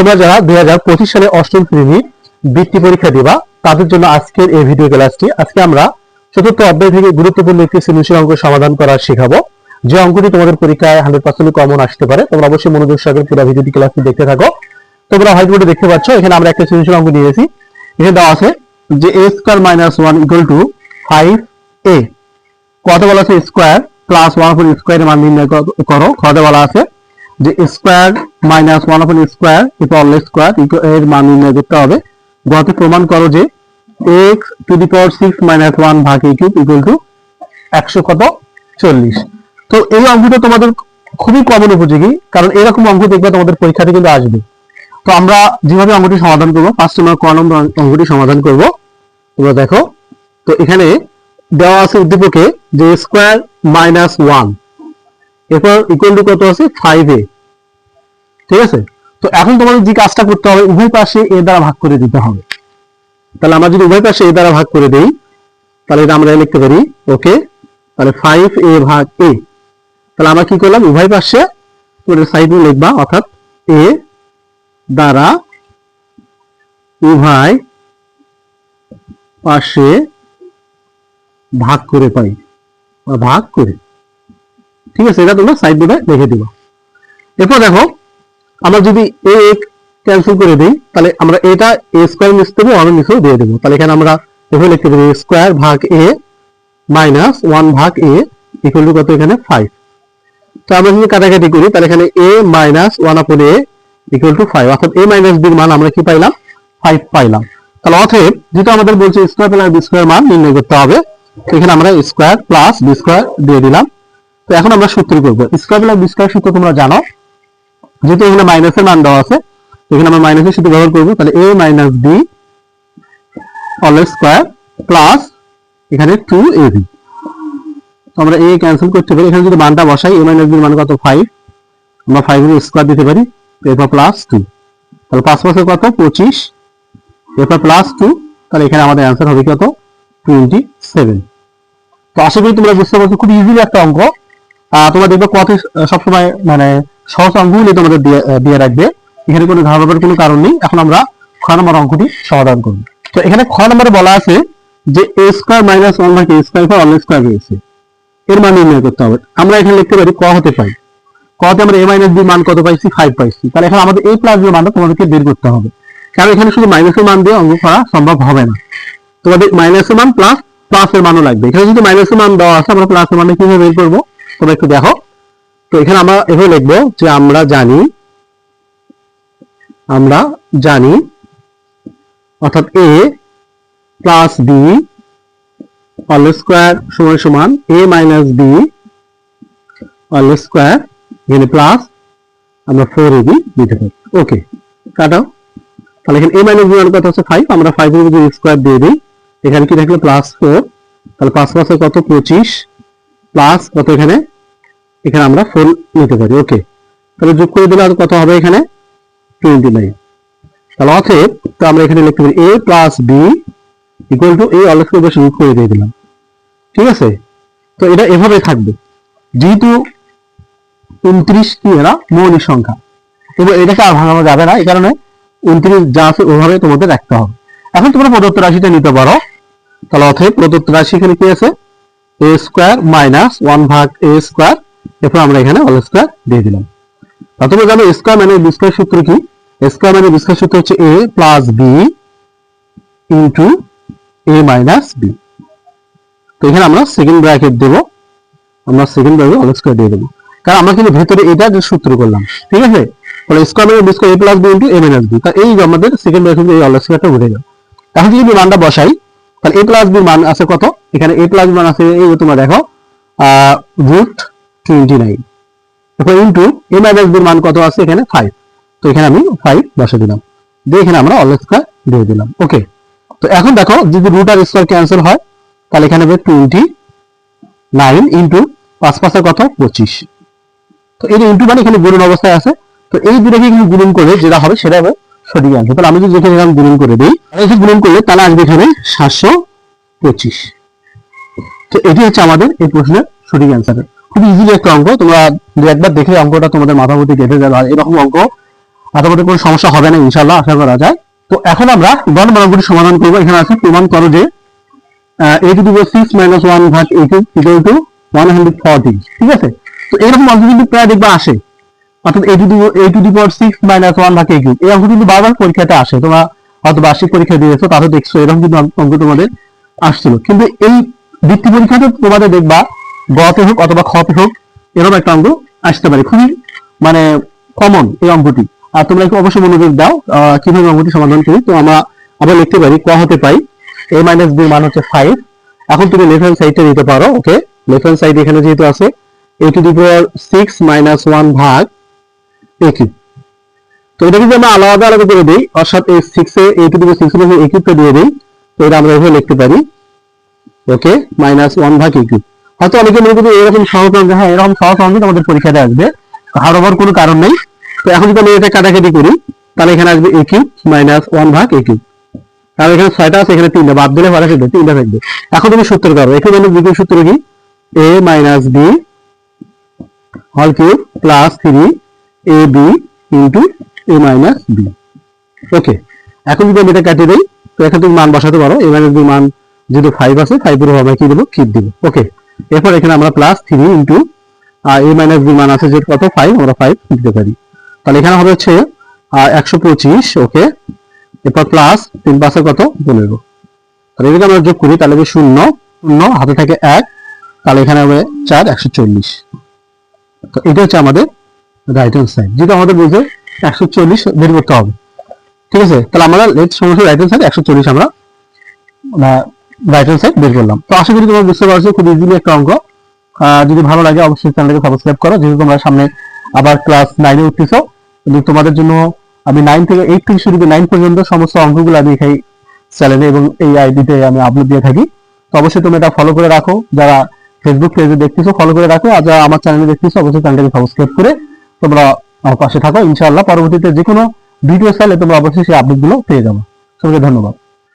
তোমরা যারা 2025 সালে অষ্টম শ্রেণীর বৃত্তি পরীক্ষা দিবা তাদের জন্য আজকের এই ভিডিও ক্লাসটি। আজকে আমরা চতুর্থ অধ্যায় থেকে গুরুত্বপূর্ণ একটি সৃজনশীল অঙ্ক সমাধান করা শেখাবো, যে অঙ্কটি তোমাদের পরীক্ষায় 100% কমন আসতে পারে। তোমরা অবশ্যই মনোযোগ সহকারে পুরো ভিডিওটি ক্লাসটি দেখতে থাকো। তোমরা হোয়াইট বোর্ডে দেখতে পাচ্ছ এখানে আমরা একটা সৃজনশীল অঙ্ক নিয়েছি। এখানে দেওয়া আছে যে a square minus 1 equal to 5a। কত বলা আছে স্কয়ার প্লাস 1 upon স্কয়ারের মান নির্ণয় করো। কত বলা আছে যে square minus 1 upon square equal square এর মান নির্ণয় করতে হবে। গতে প্রমাণ করো যে x to the power 6 minus 1 ভাগ a কিউব ইকুয়াল টু 140। তো এই অঙ্কটা তোমাদের খুবই কমন উপযোগী, কারণ এরকম অঙ্ক দেখবে তোমাদের পরীক্ষাতে কিন্তু আসবে। তো আমরা যেভাবে অঙ্কটি সমাধান করব, ফার্স্ট আমরা ক নম্বর অঙ্কটি সমাধান করব। তোমরা দেখো, তো এখানে দেওয়া আছে উদ্দীপকে যে স্কয়ার মাইনাস 1 এরপর ইকুয়াল টু কত আছে 5a। ঠিক আছে, তো এখন তোমাদের যে কাজটা করতে হবে উভয় পাশে a দ্বারা ভাগ করে দিতে হবে। তাহলে আমরা যদি উভয় পাশে a দ্বারা ভাগ করে দেই তাহলে এটা আমরা লিখতে পারি ওকে, তাহলে 5a ভাগ a। তাহলে আমরা কি করলাম, উভয় পাশে পুরো সাইডে লিখবা, অর্থাৎ a দ্বারা উভয় পাশে ভাগ করে পাই বা ভাগ করে। ঠিক আছে, এটা তোমরা সাইড বোর্ডে লিখে দিবা। এরপর দেখো আমরা যদি a ক্যান্সেল করে দিই তাহলে আমরা এটা a স্কয়ার নিচে দেবো, আর নিচেও দিয়ে দেবো। তাহলে এখানে আমরা এভাবে লিখতে পারি স্কয়ার ভাগ a মাইনাস 1 ভাগ a ইকুয়াল টু কত, এখানে 5। তো আমরা যদি কাটাকাটি করি তাহলে এখানে a minus 1 upon a equal to 5, অর্থাৎ a মাইনাস b এর মান আমরা কি পাইলাম, 5 পাইলাম। তাহলে অতএব যেটা আমাদের বলছে স্কয়ার প্লাস বি স্কয়ার মান নির্ণয় করতে হবে, এখানে আমরা স্কয়ার প্লাস বি স্কয়ার দিয়ে দিলাম। তো এখন আমরা সূত্র করব। স্কয়ার প্লাস বি স্কয়ার সূত্র তোমরা জানো, যেহেতু এখানে মাইনাসের মান দেওয়া আছে এখানে আমরা মাইনাসের সূত্র ব্যবহার করব। তাহলে a minus b all square plus এখানে 2ab। তো আমরা a ক্যান্সেল করতে পারি, এখানে যদি মানটা বসাই a মাইনাস b এর মান কত 5, আমরা 5 এর স্কয়ার দিতে পারি, এরপর প্লাস 2। তাহলে 5 5 কত 25, এরপর প্লাস 2। তাহলে এখানে আমাদের অ্যানসার হবে কত 27। তো আশা করি তোমরা বুঝতে পারছো, খুব ইজিলি একটা অঙ্ক। তোমরা দেখবে কত সবসময় মানে সহজ অঙ্কগুলি তোমাদের দিয়ে রাখবে, এখানে কোনো ধারণার কোনো কারণ নেই। এখন আমরা খ নম্বর অঙ্কটি সমাধান করব। তো এখানে খ নম্বরে বলা আছে যে a স্কয়ার মাইনাস 1 ভাগ a square for all square রয়েছে, এর মান নির্ণয় করতে হবে। আমরা এখানে লিখতে পারি ক হতে পাই, কতে আমরা a মাইনাস b মান কত পাইছি 5 পাইছি। তাহলে এখন আমাদের a প্লাস b এর মানটা তোমাদেরকে বের করতে হবে, কারণ এখানে শুধু মাইনাসের মান দিয়ে অঙ্ক করা সম্ভব হবে না। তোমাদের মাইনাসের মান প্লাস প্লাসের মানও লাগবে। এখানে যদি মাইনাসের মান দেওয়া আছে আমরা প্লাসের মানটা কিভাবে বের করব তোমরা একটু দেখো। তো এখানে আমরা এভাবে লিখবো যে আমরা জানি অর্থাৎ a plus b all square সমান সমান a minus b all square, এখানে প্লাস আমরা 4ab দিতে পারি। ওকে, কাটাও। তাহলে এখানে a মাইনাস b এর কত আছে 5, আমরা 5 এর যদি স্কয়ার দিয়ে দিই এখানে কি থাকলো প্লাস 4। তাহলে 5 5 কত 25 প্লাস কত, এখানে আমরা 4 নিতে পারি। ওকে, তাহলে যোগ করে দিলে আর কত হবে এখানে 29। তাহলে অতএব তো আমরা এখানে লিখতে পারি a plus b equal to a all square বসে যোগ করে দিয়ে দিলাম। ঠিক আছে, তো এটা এভাবে থাকবে, যেহেতু 29 কি এরা মৌলিক সংখ্যা এবং এটাকে আর ভাঙানো যাবে না, এই কারণে 29 যা আছে ওভাবে তোমাদের রাখতে হবে। এখন তোমরা প্রদত্ত রাশিটা নিতে পারো। তাহলে অতএব প্রদত্ত রাশি এখানে কি আছে a স্কয়ার মাইনাস 1 ভাগ a স্কয়ার, এরপর আমরা এখানে অল স্কয়ার দিয়ে দিলাম। তাহলে তোমরা জানো স্কয়ার মানে বি স্কয়ার সূত্র কি, স্কয়ার মানে বি স্কয়ার সূত্র হচ্ছে a plus b into a minus b। তো এখানে আমরা সেকেন্ড ব্র্যাকেট দেব, আমরা সেকেন্ড ব্র্যাকেট অল স্কয়ার দিয়ে দেব, কারণ আমরা কিন্তু ভেতরে এটা যে সূত্র করলাম। ঠিক আছে, তাহলে স্কয়ার মানে b square a plus b into a minus b। তাহলে এই আমাদের সেকেন্ড ব্র্যাকেট এই অল স্কয়ারটা উঠে গেল। এখন যদি মানটা বসাই তাহলে a প্লাস b এর মান আছে কত, এখানে a প্লাস b মান আছে এই তোমরা দেখো √29, এরপর ইনটু a মাইনাস b এর মান কত আছে এখানে 5। তো এখানে আমি 5 বসে দিলাম, দিয়ে এখানে আমরা অল স্কয়ার দিয়ে দিলাম। ওকে, তো এখন দেখো যদি রুট আর স্কয়ার ক্যান্সেল হয় তাহলে এখানে হবে 29 ইনটু 5 5 কত 25। তো এই যে ইনটু মানে এখানে গুণন অবস্থায় আছে, তো এই দুটোকে কিন্তু গুণন করে যেটা হবে সেটা হবে সঠিক অ্যান্সার। তাহলে আমি যদি এখানে গুণন করে দিই, এসে গুণন করলে তাহলে আসবে এখানে 725। তো এটি হচ্ছে আমাদের এই প্রশ্নের সঠিক অ্যান্সার। খুব ইজিলি একটা অঙ্ক, তোমরা একবার দেখলে অঙ্কটা তোমাদের মাথার মধ্যে গেঁথে যাবে। আর এরকম অঙ্ক আশা কোনো সমস্যা হবে না ইনশাআল্লাহ, আশা করা যায়। তো এখন আমরা গ নম্বর অঙ্কটি সমাধান করবো। এখানে আছে প্রমাণ করো যে a⁶ - 1 ভাগ a³ = 140। ঠিক আছে, তো এরকম অঙ্ক কিন্তু প্রায় দেখবা আসে, অর্থাৎ a⁶ - 1 ভাগ a³। এই অঙ্ক কিন্তু বারবার পরীক্ষাতে আসে, তোমরা হয়তো বার্ষিক পরীক্ষা দিয়েছো, তাতে দেখছো এরকম কিন্তু অঙ্ক তোমাদের আসছিল। কিন্তু এই বৃত্তি পরীক্ষাতে তোমাদের দেখবা গতে হোক অথবা খতে হোক এরকম একটা অঙ্ক আসতে পারে, খুবই মানে কমন এই অঙ্কটি। আর তোমরা একটু অবশ্যই মনোযোগ দাও কিভাবে অঙ্কটি সমাধান করি। তো আমরা আবার লিখতে পারি ক হতে পাই a - b এর মান হচ্ছে 5। এখন তুমি লেফট হ্যান্ড সাইডটা নিতে পারো। ওকে, লেফট হ্যান্ড সাইড এখানে যেহেতু আছে a⁶ - 1 ভাগ a³। তো এটা যদি আমরা আলাদা আলাদা করে দিই, অর্থাৎ এই 6 এ a⁶ a³ দিয়ে দিই, তো এটা আমরা এভাবে লিখতে পারি ওকে -1 ভাগ a³। হয়তো অনেকে মনে করবে এরকম সহজ অঙ্ক, হ্যাঁ এরকম সহজ অঙ্ক আমাদের পরীক্ষাতে আসবে, হারাবার কোনো কারণ নেই। তো এখন যদি আমি এটা কাটাকাটি করি, তাহলে এখানে আসবে a³ -1 ভাগ a³। তাহলে এখানে 6টা আছে, এখানে 3টা বাদ দিলে ভাড়া থাকবে, 3টা থাকবে। এখন তুমি সূত্র করো, a³ - b³ সূত্র কি a - b whole cube plus 3ab into a - b। Okay, এখন যদি আমি এটা কাটিয়ে দেই, তো এখানে তুমি মান বসাতে পারো। a - b মান যেহেতু 5 আছে, 5 এর হবে কি দেবো, কিউব দিব। ওকে, এরপর এখানে আমরা প্লাস 3 ইনটু a - b মান আছে যে কত 5, আমরা 5 দিতে পারি। তাহলে এখানে হবে হচ্ছে 125। ওকে, এরপর প্লাস 3 পাশে কত 15। তাহলে যদি আমরা যোগ করি তাহলে 0 0 হাতে থাকে 1, তাহলে এখানে হবে 4 140। তো এটা হচ্ছে আমাদের রাইট হ্যান্ড সাইড, যেটা আমাদের বলছে 140 বের করতে হবে। ঠিক আছে, তাহলে আমরা লেট সমস্যা রাইট হ্যান্ড সাইড 140 আমরা রাইট হ্যান্ড সাইড বের করলাম। তো আশা করি তোমরা বুঝতে পারছো, খুব ইজিলি একটা অঙ্ক। যদি ভালো লাগে অবশ্যই চ্যানেলটাকে সাবস্ক্রাইব করো, যেহেতু তোমরা সামনে আবার ক্লাস 9 এ উঠতেছো। কিন্তু তোমাদের জন্য আমি 9 থেকে 8 থেকে শুরু করে 9 পর্যন্ত সমস্ত অঙ্কগুলো আমি এই চ্যানেলে এবং এই আইডিতে আমি আপলোড দিয়ে থাকি। তো অবশ্যই তোমরা এটা ফলো করে রাখো, যারা ফেসবুক পেজে দেখতেছো ফলো করে রাখো, আর যারা আমার চ্যানেলে দেখতেছো অবশ্যই চ্যানেলটাকে সাবস্ক্রাইব করে তোমরা আমার পাশে থাকো। ইনশাআল্লাহ পরবর্তীতে যে কোনো ভিডিও চাইলে তোমরা অবশ্যই সেই আপডেটগুলো পেয়ে যাবো। সবাইকে ধন্যবাদ।